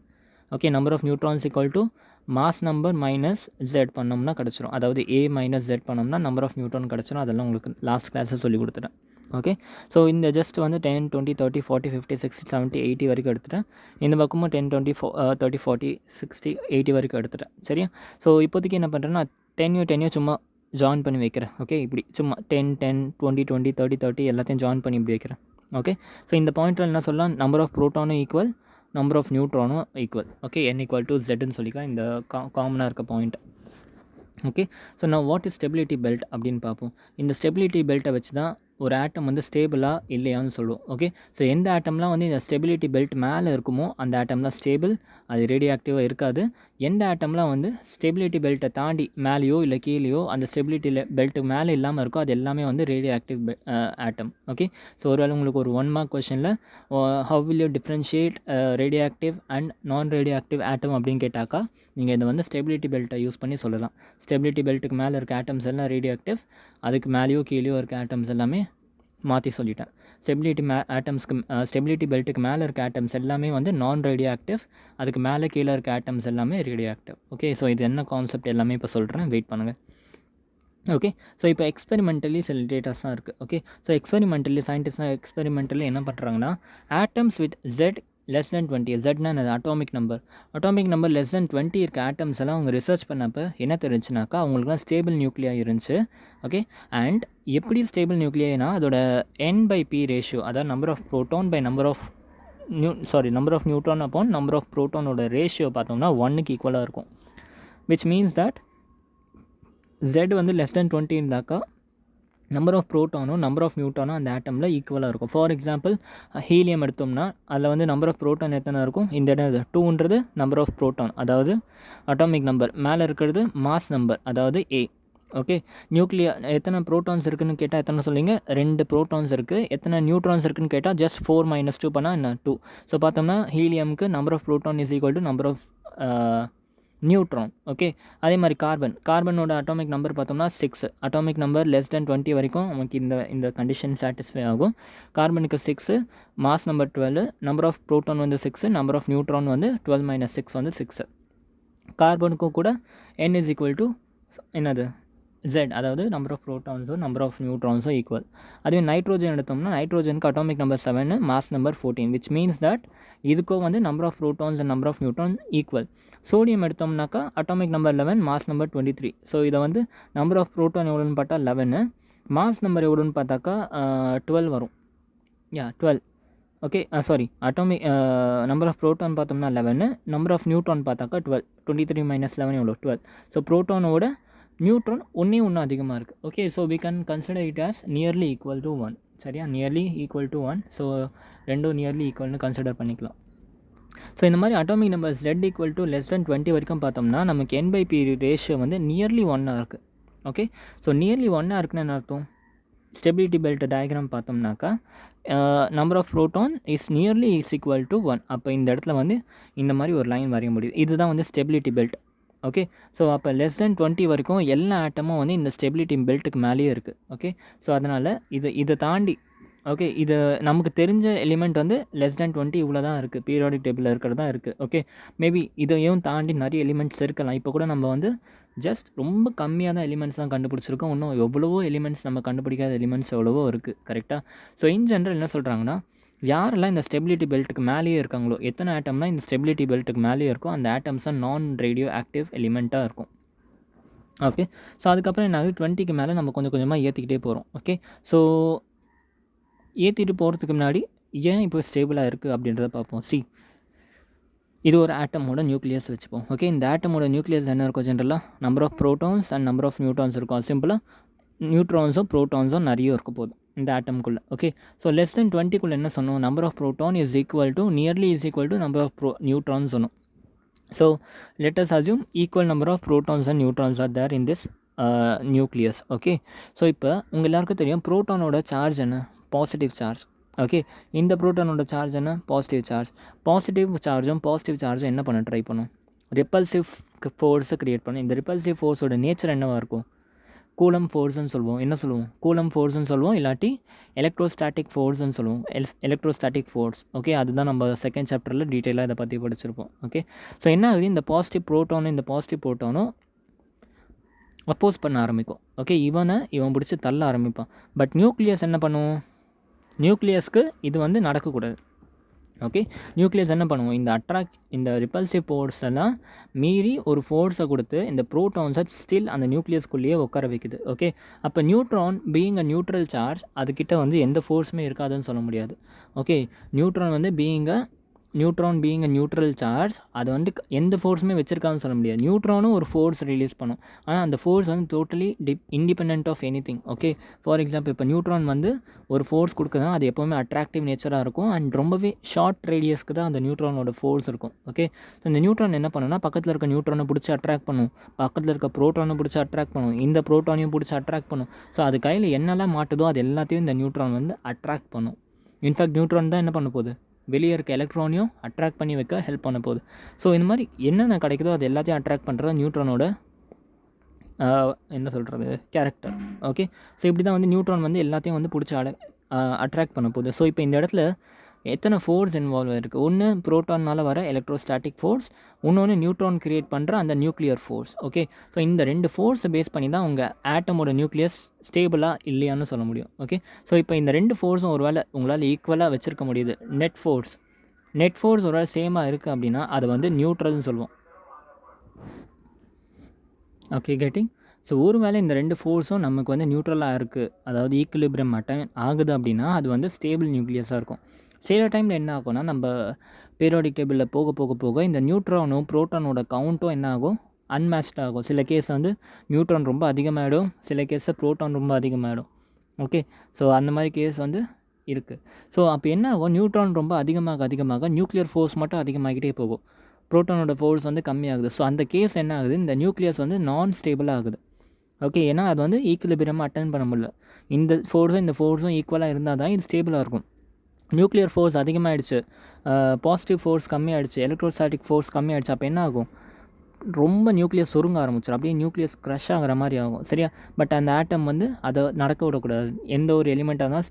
Okay, number of neutrons equal to mass number minus Z பண்ணோம்னா கிடச்சிரும். அதாவது ஏ மைனஸ் ஜெட் பண்ணோம்னா நம்பர் ஆஃப் நியூட்ரான் கிடச்சிரும். அதெல்லாம் உங்களுக்கு லாஸ்ட் கிளாஸில் சொல்லி கொடுத்துட்டேன். ஓகே, ஸோ இந்த ஜஸ்ட் வந்து 10, 20, 30, 40, 50, 60, 70, 80 வரைக்கும் எடுத்துட்டேன். இந்த பக்கமும் 10, 20, 30, 40, 60, 80 வரைக்கும் எடுத்துட்டேன். சரியா? ஸோ இப்போதைக்கு என்ன பண்ணுறேன்னா 10 சும்மா ஜாயின் பண்ணி வைக்கிறேன். ஓகே, இப்படி சும்மா 10, 10, 20, 20, 30, 30 எல்லாத்தையும் ஜாயின் பண்ணி இப்படி வைக்கிறேன். ஓகே, ஸோ இந்த பாயிண்ட்டில் என்ன சொல்லலாம், நம்பர் ஆஃப் ப்ரோட்டானும் ஈக்குவல், நம்பர் ஆஃப் நியூட்ரானும் equal. Okay, n equal to ஜெட்னு சொல்லிக்கலாம் இந்த காமனாக இருக்க பாயிண்ட். ஓகே, ஸோ நான் வாட் இஸ் ஸ்டெபிலிட்டி பெல்ட் அப்படின்னு பார்ப்போம். இந்த ஸ்டெபிலிட்டி பெல்ட்டை வச்சு தான் ஒரு ஆட்டம் வந்து ஸ்டேபிளாக இல்லையான்னு சொல்லுவோம். ஓகே, ஸோ எந்த ஆட்டம்லாம் வந்து இந்த ஸ்டெபிலிட்டி பெல்ட் மேலே இருக்குமோ அந்த ஆட்டம்லாம் ஸ்டேபிள், அது ரேடியோ ஆக்டிவாக இருக்காது. எந்த ஆட்டம்லாம் வந்து ஸ்டெபிலிட்டி பெல்ட்டை தாண்டி மேலேயோ இல்லை கீழேயோ அந்த ஸ்டெபிலிட்டி பெல்ட்டு மேலே இல்லாமல் இருக்கோ அது எல்லாமே வந்து radioactive atom. Okay, so ஒருவேளை உங்களுக்கு ஒரு 1 மார்க் கொஷனில் how will you differentiate radioactive and non radioactive atom அப்படின்னு கேட்டாக்கா நீங்கள் இதை வந்து ஸ்டெபிலிட்டி பெல்ட்டை யூஸ் பண்ணி சொல்லலாம். ஸ்டெபிலிட்டி பெல்ட்டுக்கு மேலே இருக்க ஆட்டம்ஸ் எல்லாம் ரேடியோ ஆக்டிவ், அதுக்கு மேலேயோ கீழேயோ இருக்க ஆட்டம்ஸ் எல்லாமே மாற்றி சொல்லிட்டேன். ஸ்டெபிலிட்டி பெல்ட்டுக்கு மேலே இருக்க ஆட்டம்ஸ் எல்லாமே வந்து நான் ரேடியோ ஆக்டிவ், அதுக்கு மேலே கீழே இருக்க ஆட்டம்ஸ் எல்லாமே ரேடியோ ஆக்டிவ். ஓகே, ஸோ இது என்ன கான்செப்ட் எல்லாமே இப்போ சொல்கிறேன், வெயிட் பண்ணுங்கள். ஓகே, ஸோ இப்போ எக்ஸ்பெரிமெண்டலி சில டேட்டாஸ் தான் இருக்குது. ஓகே, ஸோ சயின்டிஸ்டாக எக்ஸ்பெரிமெண்டலி என்ன பண்ணுறாங்கன்னா atoms with Z less than 20, ஜெட்னா அது அட்டாமிக் நம்பர் லெஸ் தென் 20 இருக்க ஆட்டம்ஸ் எல்லாம் அவங்க ரிசர்ச் பண்ணப்போ என்ன தெரிஞ்சுனாக்கா அவங்களுக்குலாம் ஸ்டேபிள் நியூக்ளியா இருந்துச்சு. ஓகே, அண்ட் எப்படி ஸ்டேபிள் நியூக்ளியானா அதோட n/p ரேஷியோ, அதாவது number of neutron upon number of ப்ரோட்டானோட ரேஷியோ பார்த்தோம்னா 1க்கு ஈக்குவலாக இருக்கும். விச் மீன்ஸ் தட் Z வந்து லெஸ் தென் 20 இருந்தாக்கா நம்பர் ஆஃப் ப்ரோட்டானும் நம்பர் ஆஃப் நியூட்ரானும் அந்த ஆட்டமில் ஈக்குவலாக இருக்கும். ஃபார் எக்ஸாம்பிள் ஹீலியம் எடுத்தோம்னா அதில் வந்து நம்பர் ஆஃப் ப்ரோட்டான் எத்தனை இருக்கும், இந்த இடம் 2ன்றது நம்பர் ஆஃப் ப்ரோட்டான், அதாவது அட்டாமிக் நம்பர், மேலே இருக்கிறது மாஸ் நம்பர், அதாவது A. ஓகே, எத்தனை ப்ரோட்டான்ஸ் இருக்குன்னு கேட்டால் எத்தனை சொல்லுவீங்க? 2 ப்ரோட்டான்ஸ் இருக்குது. எத்தனை நியூட்ரான்ஸ் இருக்குன்னு கேட்டால் ஜஸ்ட் 4 - 2 பண்ணால் என்ன 2. ஸோ பார்த்தோம்னா ஹீலியமுக்கு number of proton is equal to number of neutron. Okay, அதே மாதிரி கார்பனோட அட்டாமிக் நம்பர் பார்த்தோம்னா 6. அட்டாமிக் நம்பர் லெஸ் தென் 20 வரைக்கும் நமக்கு இந்த கண்டிஷன் சாட்டிஸ்ஃபை ஆகும். கார்பனுக்கு 6, mass number 12, number of proton வந்து 6, நம்பர் ஆஃப் நியூட்ரான் வந்து 12 - 6 வந்து 6. கார்பனுக்கும் கூட n இஸ் ஈக்குவல் டு என்னது Z, அதாவது நம்பர் ஆஃப் ப்ரோட்டான்ஸும் நம்பர் ஆஃப் நியூட்ரான்ஸும் ஈக்குவல். அதுவே நைட்ரோஜன் எடுத்தோம்னா நைட்ரோஜனுக்கு atomic number 7, mass number 14, which means that இதுக்கும் வந்து number of protons and number of neutron equal. Sodium எடுத்தோம்னாக்கா atomic number 11, mass number 23. So இதை வந்து நம்பர் ஆஃப் ப்ரோட்டான் எவ்வளோன்னு பார்த்தா 11, மாஸ் நம்பர் எவ்வளோன்னு பார்த்தாக்கா 12 வரும். 12. Okay, sorry, atomic number of proton பார்த்தோம்னா 11, நம்பர் ஆஃப் நியூட்ரான் பார்த்தாக்கா 12. 23 - 11 எவ்வளோ? 12. ஸோ ப்ரோட்டானோட நியூட்ரான் ஒன்று அதிகமாக இருக்குது. Okay, so we can consider it as nearly equal to 1. சரியா, நியர்லி ஈக்குவல் டு 1. ஸோ ரெண்டும் நியர்லி ஈக்குவல்னு கன்சிடர் பண்ணிக்கலாம். ஸோ இந்த மாதிரி atomic number Z equal to less than 20 வரைக்கும் பார்த்தோம்னா நமக்கு N/P ரேஷியோ வந்து நியர்லி 1 இருக்குது. ஓகே, ஸோ நியர்லி 1 இருக்குன்னு என்ன அர்த்தம்? ஸ்டெபிலிட்டி பெல்ட் டயக்ராம் பார்த்தோம்னாக்கா number of proton is nearly is equal to 1. அப்போ இந்த இடத்துல வந்து இந்த மாதிரி ஒரு லைன் வரைய முடியுது. இதுதான் வந்து ஸ்டெபிலிட்டி பெல்ட். ஓகே, ஸோ அப்போ லெஸ் தென் 20 வரைக்கும் எல்லா ஆட்டமும் வந்து இந்த ஸ்டெபிலிட்டி பெல்ட்டுக்கு மேலேயே இருக்குது. ஓகே, ஸோ அதனால் இதை தாண்டி ஓகே, இது நமக்கு தெரிஞ்ச எலிமெண்ட் வந்து லெஸ் தென் 20 இவ்வளோ தான் இருக்குது, பீரியாடிக் டேபிளில் இருக்கிறது தான் இருக்குது. ஓகே, மேபி இதையும் தாண்டி நிறைய எலிமெண்ட்ஸ் இருக்கலாம். இப்போ கூட நம்ம வந்து ஜஸ்ட் ரொம்ப கம்மியாக தான் எலிமெண்ட்ஸ் தான் கண்டுபிடிச்சிருக்கோம். இன்னும் எவ்வளவோ எலிமெண்ட்ஸ் நம்ம கண்டுபிடிக்காத எலிமெண்ட்ஸ் எவ்வளவோ இருக்குது. கரெக்டாக? ஸோ இன் ஜென்ரல் என்ன சொல்கிறாங்கன்னா, யாரெல்லாம் இந்த ஸ்டெபிலிட்டி பெல்ட்டுக்கு மேலேயே இருக்காங்களோ, எத்தனை ஆட்டம்னா இந்த ஸ்டெபிலிட்டி பெல்ட்டுக்கு மேலேயே இருக்கும், அந்த ஆட்டம்ஸ் தான் நான் ரேடியோ ஆக்டிவ் எலிமெண்ட்டாக இருக்கும். ஓகே, ஸோ அதுக்கப்புறம் என்ன ஆகுது? 20க்கு மேலே நம்ம கொஞ்சம் கொஞ்சமாக ஏற்றிக்கிட்டே போகிறோம். ஓகே, ஸோ ஏற்றிட்டு போகிறதுக்கு முன்னாடி ஏன் இப்போ ஸ்டேபிளாக இருக்குது அப்படின்றத பார்ப்போம். இது ஒரு ஆட்டமோட நியூக்ளியஸ் வச்சுப்போம். ஓகே, இந்த ஆட்டமோட நியூக்ளியஸ் என்ன இருக்கும்? ஜென்ரலாக number of protons and number of neutrons இருக்கும். சிம்பிளாக நியூட்ரான்ஸும் ப்ரோட்டான்ஸும் நிறைய இருக்க போகுது இந்த ஆட்டம்குள்ளே. ஓகே, ஸோ லெஸ் தென் 20க்குள்ளே என்ன சொன்னோம்? Number of proton is equal to nearly is equal to number of neutrons சொன்னோம். So let us assume equal number of protons and neutrons are there in this nucleus. Okay, so இப்போ உங்கள் எல்லாருக்கும் தெரியும் ப்ரோட்டானோட charge என்ன? Positive charge. Okay, இந்த ப்ரோட்டானோட charge என்ன? Positive charge. Positive சார்ஜும் என்ன பண்ண ட்ரை பண்ணும்? ரிப்பல்சிவ் ஃபோர்ஸை க்ரியேட் பண்ணும். இந்த ரிப்பல்சிவ் ஃபோர்ஸோட நேச்சர் என்னவாக இருக்கும்? கூலம் ஃபோர்ஸ்ன்னு சொல்லுவோம். என்ன சொல்லுவோம்? கூலம் ஃபோர்ஸ்ன்னு சொல்லுவோம், இல்லாட்டி எலக்ட்ரோஸ்டாட்டிக் ஃபோர்ஸ்ன்னு சொல்லுவோம். Electrostatic force. ஓகே, அதுதான் நம்ம செகண்ட் சாப்டரில் டீட்டெயிலாக இதை பற்றி படிச்சிருப்போம். ஓகே, ஸோ என்ன ஆகுது? இந்த பாசிட்டிவ் ப்ரோட்டானும் அப்போஸ் பண்ண ஆரம்பிக்கும். ஓகே, இவன் பிடிச்சி தள்ள ஆரம்பிப்பான். பட் நியூக்ளியஸ் என்ன பண்ணுவோம்? நியூக்ளியஸ்க்கு இது வந்து நடக்கக்கூடாது. ஓகே, நியூக்ளியஸ் என்ன பண்ணுவோம்? இந்த ரிப்பல்சிவ் ஃபோர்ஸ் எல்லாம் மீறி ஒரு ஃபோர்ஸை கொடுத்து இந்த ப்ரோட்டான்ஸை ஸ்டில் அந்த நியூக்ளியஸ்குள்ளேயே உட்கார வைக்குது. ஓகே, அப்போ neutron being a neutral charge, அதுக்கிட்ட வந்து எந்த ஃபோர்ஸுமே இருக்காதுன்னு சொல்ல முடியாது. ஓகே, நியூட்ரான் வந்து பீயிங் அ நியூட்ரல் சார்ஜ், அது வந்து எந்த ஃபோர்ஸுமே வச்சுருக்காதுன்னு சொல்ல முடியாது. நியூட்ரானும் ஒரு ஃபோர்ஸ் ரிலீஸ் பண்ணும், ஆனால் அந்த ஃபோர்ஸ் வந்து totally independent of any thing. Okay, for example இப்போ நியூட்ரான் வந்து ஒரு ஃபோர்ஸ் கொடுக்குதுன்னா அது எப்போவுமே அட்ராக்டிவ் நேச்சராக இருக்கும் அண்ட் ரொம்பவே ஷார்ட் ரேடியஸ்க்கு தான் அந்த நியூட்ரானோட ஃபோர்ஸ் இருக்கும். ஓகே, ஸோ இந்த நியூட்ரான் என்ன பண்ணுன்னா பக்கத்தில் இருக்க நியூட்ரானை பிடிச்சி அட்ராக்ட் பண்ணும், பக்கத்தில் இருக்க ப்ரோட்டானை பிடிச்சி அட்ராக்ட் பண்ணும், இந்த ப்ரோட்டானையும் பிடிச்சி அட்ராக்ட் பண்ணும். ஸோ அது கையில் என்னெல்லாம் மாட்டுதோ அது எல்லாத்தையும் இந்த நியூட்ரான் வந்து அட்ராக்ட் பண்ணும். இன்ஃபேக்ட் நியூட்ரான் தான் என்ன பண்ண போகுது? வெளியே இருக்க எலக்ட்ரானையும் அட்ராக்ட் பண்ணி வைக்க ஹெல்ப் பண்ண போகுது. ஸோ இந்த மாதிரி என்னென்ன கிடைக்குதோ அது எல்லாத்தையும் அட்ராக்ட் பண்ணுறது நியூட்ரானோட என்ன சொல்கிறது கேரக்டர். ஓகே, ஸோ இப்படி தான் வந்து நியூட்ரான் வந்து எல்லாத்தையும் வந்து பிடிச்சி அட்ராக்ட் பண்ண போகுது. ஸோ இப்போ இந்த இடத்துல எத்தனை ஃபோர்ஸ் இன்வால்வ் இருக்குது? ஒன்று ப்ரோட்டானால் வர எலக்ட்ரோஸ்டாட்டிக் ஃபோர்ஸ், இன்னொன்று நியூட்ரான் கிரியேட் பண்ணுற அந்த நியூக்ளியர் ஃபோர்ஸ். ஓகே, ஸோ இந்த ரெண்டு ஃபோர்ஸை பேஸ் பண்ணி தான் உங்கள் ஆட்டமோட நியூக்ளியஸ் ஸ்டேபிளாக இல்லையான்னு சொல்ல முடியும். ஓகே, ஸோ இப்போ இந்த ரெண்டு ஃபோர்ஸும் ஒரு வேளை உங்களால் ஈக்குவலாக வச்சுருக்க முடியுது. நெட் ஃபோர்ஸ் ஒரு வேளை சேமாக இருக்குது அப்படின்னா அதை வந்து நியூட்ரல்னு சொல்லுவோம். Okay, getting? ஸோ ஒரு வேளை இந்த ரெண்டு ஃபோர்ஸும் நமக்கு வந்து நியூட்ரலாக இருக்குது, அதாவது ஈக்குலிபிரியம் ஆகுது அப்படின்னா அது வந்து ஸ்டேபிள் நியூக்ளியஸாக இருக்கும். சில டைமில் என்ன ஆகும்னா நம்ம பீரியாடிக் டேபிளில் போக இந்த நியூட்ரானும் ப்ரோட்டானோட கவுண்ட்டும் என்ன ஆகும்? அன்மேட்ச்ட் ஆகும். சில கேஸ் வந்து நியூட்ரான் ரொம்ப அதிகமாகிடும், சில கேஸில் ப்ரோட்டான் ரொம்ப அதிகமாகிடும். ஓகே, ஸோ அந்த மாதிரி கேஸ் வந்து இருக்குது. ஸோ அப்போ என்ன ஆகும்? நியூட்ரான் ரொம்ப அதிகமாக நியூக்ளியர் ஃபோர்ஸ் மட்டும் அதிகமாகிட்டே போகும், ப்ரோட்டானோட ஃபோர்ஸ் வந்து கம்மியாகுது. ஸோ அந்த கேஸ் என்ன ஆகுது? இந்த நியூக்ளியஸ் வந்து நான் ஸ்டேபிளாக ஆகுது. ஓகே, ஏன்னா அது வந்து ஈக்குலிபிரியம் அட்டன் பண்ண முடியல. இந்த ஃபோர்ஸும் ஈக்குவலாக இருந்தால் தான் இது ஸ்டேபிளாக இருக்கும். நியூக்ளியர் ஃபோர்ஸ் அதிகமாகிடுச்சு, பாசிட்டிவ் ஃபோர்ஸ் கம்மியாகிடுச்சு, எலக்ட்ரோஸ்டாட்டிக் ஃபோர்ஸ் கம்மியாகிடுச்சு. அப்போ என்ன ஆகும்? ரொம்ப நியூக்ளியஸ் சுருங்க ஆரம்பிச்சிடும், அப்படியே நியூக்ளியஸ் க்ரஷ் ஆகிற மாதிரி ஆகும். சரியா? பட் அந்த ஆட்டம் வந்து அதை நடக்க விடக்கூடாது. எந்த ஒரு எலிமெண்ட்டாக இருந்தால்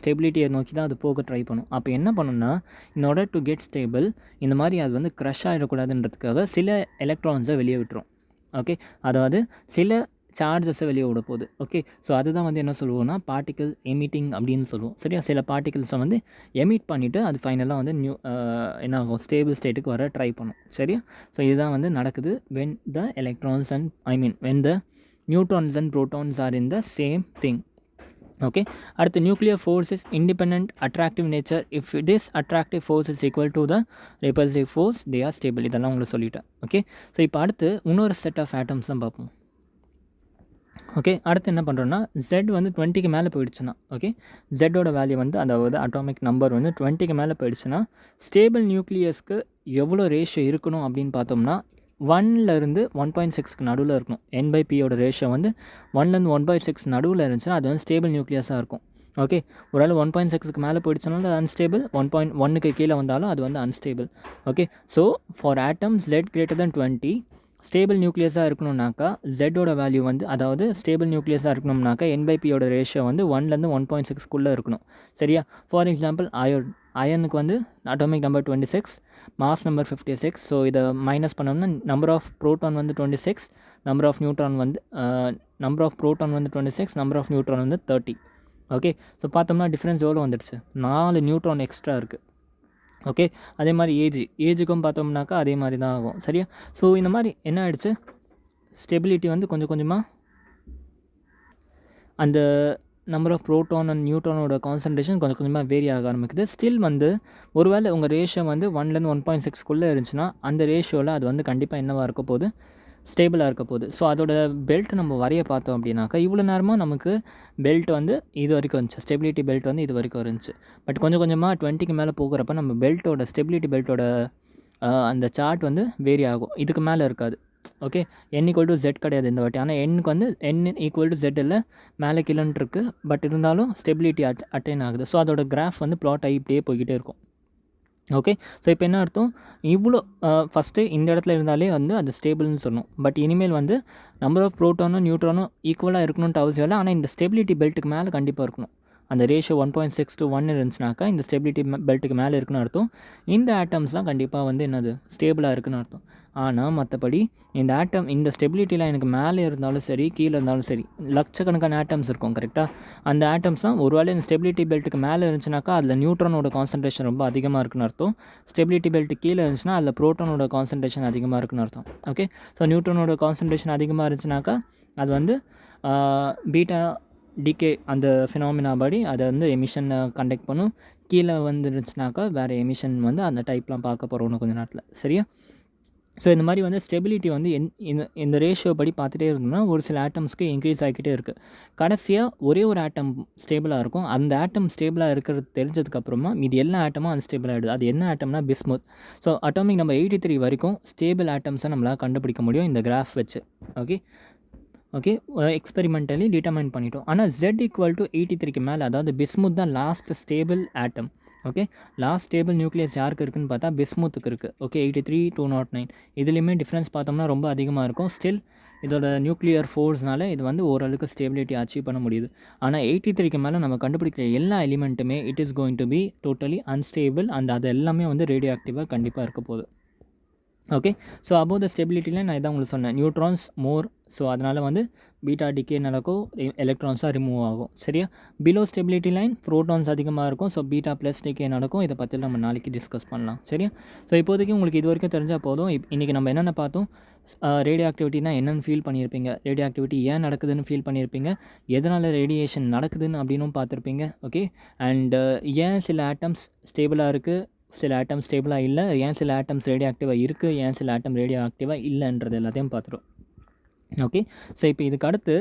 ஸ்டெபிலிட்டியை நோக்கி தான் அது போக ட்ரை பண்ணும். அப்போ என்ன பண்ணுன்னா, in order to get stable, இந்த மாதிரி அது வந்து க்ரஷ் ஆகிடக்கூடாதுன்றதுக்காக சில எலக்ட்ரான்ஸை வெளியே விட்டுரும். ஓகே, அதாவது சில சார்ஜஸை வெளியே விட போகுது. ஓகே, ஸோ அதுதான் வந்து என்ன சொல்லுவோம்னா பார்ட்டிக்கல் எமிட்டிங் அப்படின்னு சொல்லுவோம். சரியா? சில பார்ட்டிகல்ஸை வந்து எமிட் பண்ணிவிட்டு அது ஃபைனலாக வந்து என்ன ஆகும், ஸ்டேபிள் ஸ்டேட்டுக்கு வர ட்ரை பண்ணும். சரியா? ஸோ இதுதான் வந்து நடக்குது when the electrons and when the neutrons and protons are in the same thing. Okay, அடுத்து nuclear force is independent attractive nature. If this attractive force is equal to the repulsive force, they are stable. இதெல்லாம் உங்களுக்கு சொல்லிட்டேன். Okay, so இப்போ அடுத்து இன்னொரு set of atoms தான் பார்ப்போம். Okay, அடுத்து என்ன பண்ணுறோன்னா, Z வந்து 20க்கு மேலே போயிடுச்சுன்னா, ஓகே, ஜெட்டோட வேல்யூ வந்து அதாவது அட்டாமிக் நம்பர் வந்து 20க்கு மேலே போயிடுச்சுன்னா ஸ்டேபிள் நியூக்ளியஸ்க்கு எவ்வளோ ரேஷியோ இருக்கணும் அப்படின்னு பார்த்தோம்னா 1லேருந்து 1.6க்கு நடுவில் இருக்கணும். N/Pயோட ரேஷியோ வந்து 1லேருந்து 1/6 நடுவில் இருந்துச்சுன்னா அது வந்து ஸ்டேபிள் நியூக்ளியஸாக இருக்கும். ஓகே, ஒரு 1.6க்கு மேலே போயிடுச்சுனாலும் அது அன்ஸ்டேபிள், 1.1க்கு கீழே வந்தாலும் அது வந்து unstable. Okay, so for atoms Z greater than 20 stable நியூக்ளியஸாக இருக்கணும்னாக்கா ஜெட்டோட வேல்யூ வந்து அதாவது ஸ்டேபிள் நியூக்ளியஸாக இருக்கணும்னாக்கா N/Pயோட ரேஷியோ வந்து 1லேருந்து 1.6க்குள்ளே இருக்கணும். சரியா? ஃபார் எக்ஸாம்பிள் அயனுக்கு வந்து atomic number 26, mass number 56. So இதை மைனஸ் பண்ணோம்னா நம்பர் ஆஃப் ப்ரோட்டான் வந்து 26, நம்பர் ஆஃப் ப்ரோட்டான் வந்து 26, நம்பர் ஆஃப் நியூட்ரான் வந்து 30. ஓகே, ஸோ பார்த்தோம்னா டிஃப்ரென்ஸ் எவ்வளோ வந்துடுச்சு? 4 நியூட்ரான் எக்ஸ்ட்ரா இருக்குது. ஓகே, அதே மாதிரி ஏஜுக்கும் பார்த்தோம்னாக்கா அதே மாதிரி தான் ஆகும். சரியா? ஸோ இந்த மாதிரி என்ன ஆகிடுச்சு, ஸ்டெபிலிட்டி வந்து கொஞ்சம் கொஞ்சமாக அந்த நம்பர் ஆஃப் ப்ரோட்டான் அண்ட் நியூட்ரானோட கான்சன்ட்ரேஷன் கொஞ்சம் கொஞ்சமாக வேரி ஆக ஆரம்பிக்குது. ஸ்டில் வந்து ஒருவேளை உங்கள் ரேஷியோ வந்து 1லேருந்து 1.6க்குள்ளே இருந்துச்சுன்னா அந்த ரேஷியோவில் அது வந்து கண்டிப்பாக என்னவாக இருக்க போகுது, ஸ்டேபிளாக இருக்க போகுது. ஸோ அதோட பெல்ட் நம்ம வரைய பார்த்தோம் அப்படின்னாக்கா இவ்வளோ நேரமாக நமக்கு பெல்ட் வந்து இது வரைக்கும் இருந்துச்சு, ஸ்டெபிலிட்டி பெல்ட் வந்து இது வரைக்கும் இருந்துச்சு. பட் கொஞ்சம் கொஞ்சமாக 20க்கு மேலே போகிறப்ப நம்ம பெல்ட்டோட ஸ்டெபிலிட்டி பெல்ட்டோட அந்த சார்ட் வந்து வேரி ஆகும். இதுக்கு மேலே இருக்காது. ஓகே, N=Z கிடையாது இந்த வாட்டி. ஆனால் Nக்கு வந்து N=Z இல்லை, மேலே கீழன்ட்டு இருக்குது. பட் இருந்தாலும் ஸ்டெபிலிட்டி அட்டைன் ஆகுது. ஸோ அதோட கிராஃப் வந்து ப்ளாட் ஆகி இப்படியே போய்கிட்டே இருக்கும். ஓகே, ஸோ இப்போ என்ன அர்த்தம், இவ்வளோ ஃபஸ்ட்டு இந்த இடத்துல இருந்தாலே வந்து அது ஸ்டேபிள்னு சொல்லணும். பட் இனிமேல் வந்து நம்பர் ஆஃப் ப்ரோட்டானும் நியூட்ரானும் ஈக்குவலாக இருக்கணுன்ட்டு அவசியம் இல்லை. ஆனால் இந்த ஸ்டெபிலிட்டி பெல்ட்டுக்கு மேலே கண்டிப்பாக இருக்கணும். அந்த ரேஷியோ 1.6 to 1 இருந்துச்சுனாக்கா இந்த ஸ்டெபிலிட்டி பெல்ட்டுக்கு மேலே இருக்குன்னு அர்த்தம். இந்த ஆட்டம்ஸ்லாம் கண்டிப்பாக வந்து என்னது, ஸ்டேபிளாக இருக்குன்னு அர்த்தம். ஆனால் மற்றபடி இந்த ஆட்டம் இந்த ஸ்டெபிலிட்டியில் எனக்கு மேலே இருந்தாலும் சரி கீழே இருந்தாலும் சரி லட்சக்கணக்கான ஆட்டம்ஸ் இருக்கும். கரெக்டாக? அந்த ஆட்டம்ஸ் தான் ஒருவேளை இந்த ஸ்டெபிலிட்டி பெல்ட்டுக்கு மேலே இருந்துச்சுனாக்கா அதில் நியூட்ரானோட கான்சன்ட்ரேஷன் ரொம்ப அதிகமாக இருக்குன்னு அர்த்தம். ஸ்டெபிலிட்டி பெல்ட்டு கீழே இருந்துச்சுன்னா அதில் ப்ரோட்டானோட கான்சன்ட்ரேஷன் அதிகமாக இருக்குன்னு அர்த்தம். ஓகே, ஸோ நியூட்ரானோட கான்சன்ட்ரேஷன் அதிகமாக இருந்துச்சுனாக்கா அது வந்து பீட்டா டிகே அந்த ஃபினாமினா படி அதை வந்து எமிஷனை கண்டக்ட் பண்ணும். கீழே வந்துருச்சுனாக்கா வேறு எமிஷன் வந்து அந்த டைப்லாம் பார்க்க போகிறோம் கொஞ்சம் நேரத்தில். சரியா? ஸோ இந்த மாதிரி வந்து ஸ்டெபிலிட்டி வந்து இந்த ரேஷியோ படி பார்த்துட்டே இருந்தோம்னா ஒரு சில ஆட்டம்ஸ்க்கு இன்க்ரீஸ் ஆகிக்கிட்டே இருக்குது. கடைசியாக ஒரே ஒரு ஆட்டம் ஸ்டேபிளாக இருக்கும். அந்த ஆட்டம் ஸ்டேபிளாக இருக்கிறது தெரிஞ்சதுக்கப்புறமா மீதி எல்லா ஆட்டமும் அன்ஸ்டேபிள் ஆகிடுது. அது என்ன ஆட்டம்னா பிஸ்முத். ஸோ அட்டாமிக் நம்பர் 83 வரைக்கும் ஸ்டேபிள் ஆட்டம்ஸை நம்மளால் கண்டுபிடிக்க முடியும் இந்த கிராஃப் வச்சு. ஓகே, எக்ஸ்பெரிமெண்டலி டிட்டர்மைன் பண்ணிட்டோம். ஆனால் Z=83க்கு மேலே அதாவது பிஸ்முத் தான் லாஸ்ட் ஸ்டேபிள் ஆட்டம். ஓகே, லாஸ்ட் ஸ்டேபிள் நியூக்ளியஸ் யாருக்கு இருக்குதுன்னு பார்த்தா பிஸ்முத்துக்கு இருக்குது. ஓகே, 83, 209 இதுலேயுமே டிஃப்ரென்ஸ் பார்த்தோம்னா ரொம்ப அதிகமாக இருக்கும். ஸ்டில் இதோட நியூக்ளியர் ஃபோர்ஸ்னால இது வந்து ஓரளவுக்கு ஸ்டேபிலிட்டி அச்சீவ் பண்ண முடியுது. ஆனால் 83க்கு மேலே நம்ம கண்டுபிடிக்கிற எல்லா எலிமெண்ட்டுமே it is going to be totally unstable. அது எல்லாமே வந்து ரேடியோ ஆக்டிவாக கண்டிப்பாக இருக்க போகுது. ஓகே, ஸோ அபோவ் த ஸ்டெபிலிட்டியில் நான் இதான் உங்களுக்கு சொன்னேன், நியூட்ரான்ஸ் மோர். ஸோ அதனால் வந்து பீட்டா டிகே நடக்கும், எலக்ட்ரான்ஸாக ரிமூவ் ஆகும். சரியா? பிலோ ஸ்டெபிலிட்டி லைன் ப்ரோட்டான்ஸ் அதிகமாக இருக்கும். ஸோ பீட்டா ப்ளஸ் டிகே நடக்கும். இதை பற்றி நம்ம நாளைக்கு டிஸ்கஸ் பண்ணலாம். சரியா? ஸோ இப்போதைக்கு உங்களுக்கு இது வரைக்கும் தெரிஞ்சால் போதும். இன்றைக்கி நம்ம என்னென்ன பார்த்தோம், ரேடியோ ஆக்டிவிட்டினா என்னென்னு ஃபீல் பண்ணியிருப்பீங்க, ரேடியோ ஆக்டிவிட்டி ஏன் நடக்குதுன்னு ஃபீல் பண்ணியிருப்பீங்க, எதனால் ரேடியேஷன் நடக்குதுன்னு அப்படின்னும் பார்த்துருப்பீங்க. ஓகே, அண்டு ஏன் சில ஆட்டம்ஸ் ஸ்டேபிளாக இருக்குது, சில ஆட்டம் ஸ்டேபிளாக இல்லை, ஏன் சில ஆட்டம்ஸ் ரேடியோ ஆக்டிவாக இருக்குது, ஏன் சில ஆட்டம் ரேடியோ ஆக்டிவாக இல்லைன்றது எல்லாத்தையும் பார்த்துரும். ஓகே, ஸோ இப்போ இதுக்கு அடுத்து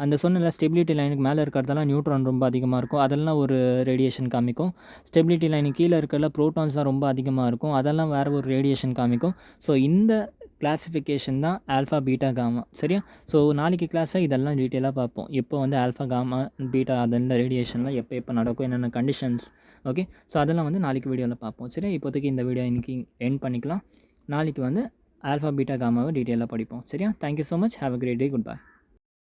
அந்த சொன்ன ஸ்டெபிலிட்டி லைனுக்கு மேலே இருக்கிறதெல்லாம் நியூட்ரான் ரொம்ப அதிகமாக இருக்கும், அதெல்லாம் ஒரு ரேடியேஷன் காமிக்கும். ஸ்டெபிலிட்டி லைனுக்கு கீழே இருக்கிறதுல ப்ரோட்டான்ஸ் தான் ரொம்ப அதிகமாக இருக்கும், அதெல்லாம் வேறு ஒரு ரேடியேஷன் காமிக்கும். ஸோ இந்த கிளாஸிஃபிகேஷன் தான் ஆல்ஃபா பீட்டா காமா. சரியா? ஸோ நாளைக்கு கிளாஸில் இதெல்லாம் டீட்டெயிலாக பார்ப்போம். எப்போ வந்து ஆல்ஃபா காமா பீட்டா அதெல்லாம் ரேடியேஷன்லாம் எப்போ நடக்கும், என்னென்ன கண்டிஷன்ஸ். ஓகே, ஸோ அதெல்லாம் வந்து நாளைக்கு வீடியோவில் பார்ப்போம். சரியா? இப்போதைக்கு இந்த வீடியோ இன்றைக்கி எண்ட் பண்ணிக்கலாம். நாளைக்கு வந்து ஆல்ஃபா பீட்டா காமாவை டீட்டெயிலாக படிப்போம். சரியா? Thank you so much. Have a great day. Good by.